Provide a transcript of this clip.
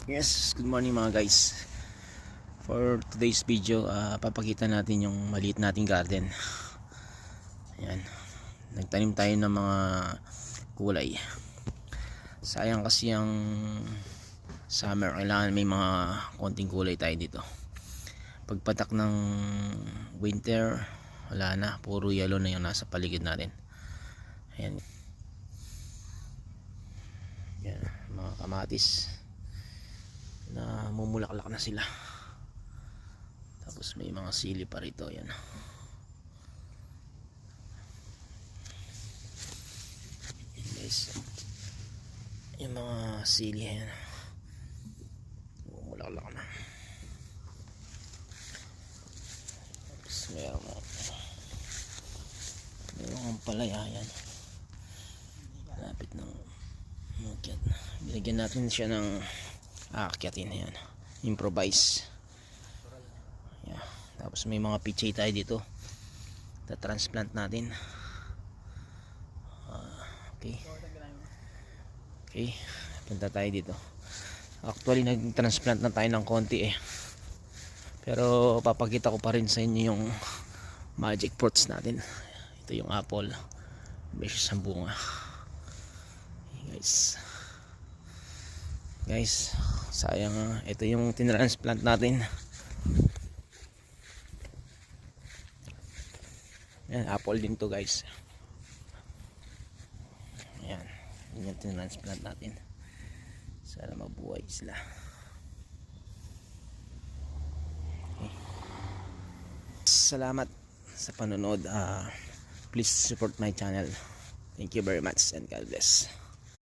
Yes, good morning mga guys. For today's video, papakita natin yung maliit nating garden. Ayan. Nagtanim tayo ng mga kulay. Sayang kasi yung summer, kailangan may mga konting kulay tayo dito. Pagpatak ng winter, wala na, puro yellow na yung nasa paligid natin. Ayan. Ayan, mga kamatis na mumulaklak na sila. Tapos may mga sili pa rito. Yan. Guys, yung mga sili yan mumulaklak na. Tapos mayroong palaya yan, malapit ng mukyat. Binigyan natin siya ng aakyatin. Yan, improvise. Yeah. Tapos may mga pichay tayo dito, transplant natin. Okay, punta tayo dito. Actually nag-transplant na tayo ng konti pero papakita ko pa rin sa inyo yung magic fruits natin. Ito yung apple, beses ang bunga. Guys, sayang. Ito yung tinransplant natin. Yan, apple din to guys. Yan, yun yung tinransplant natin. Sana mabuhay sila. Okay. Salamat sa panonood. Please support my channel. Thank you very much and God bless.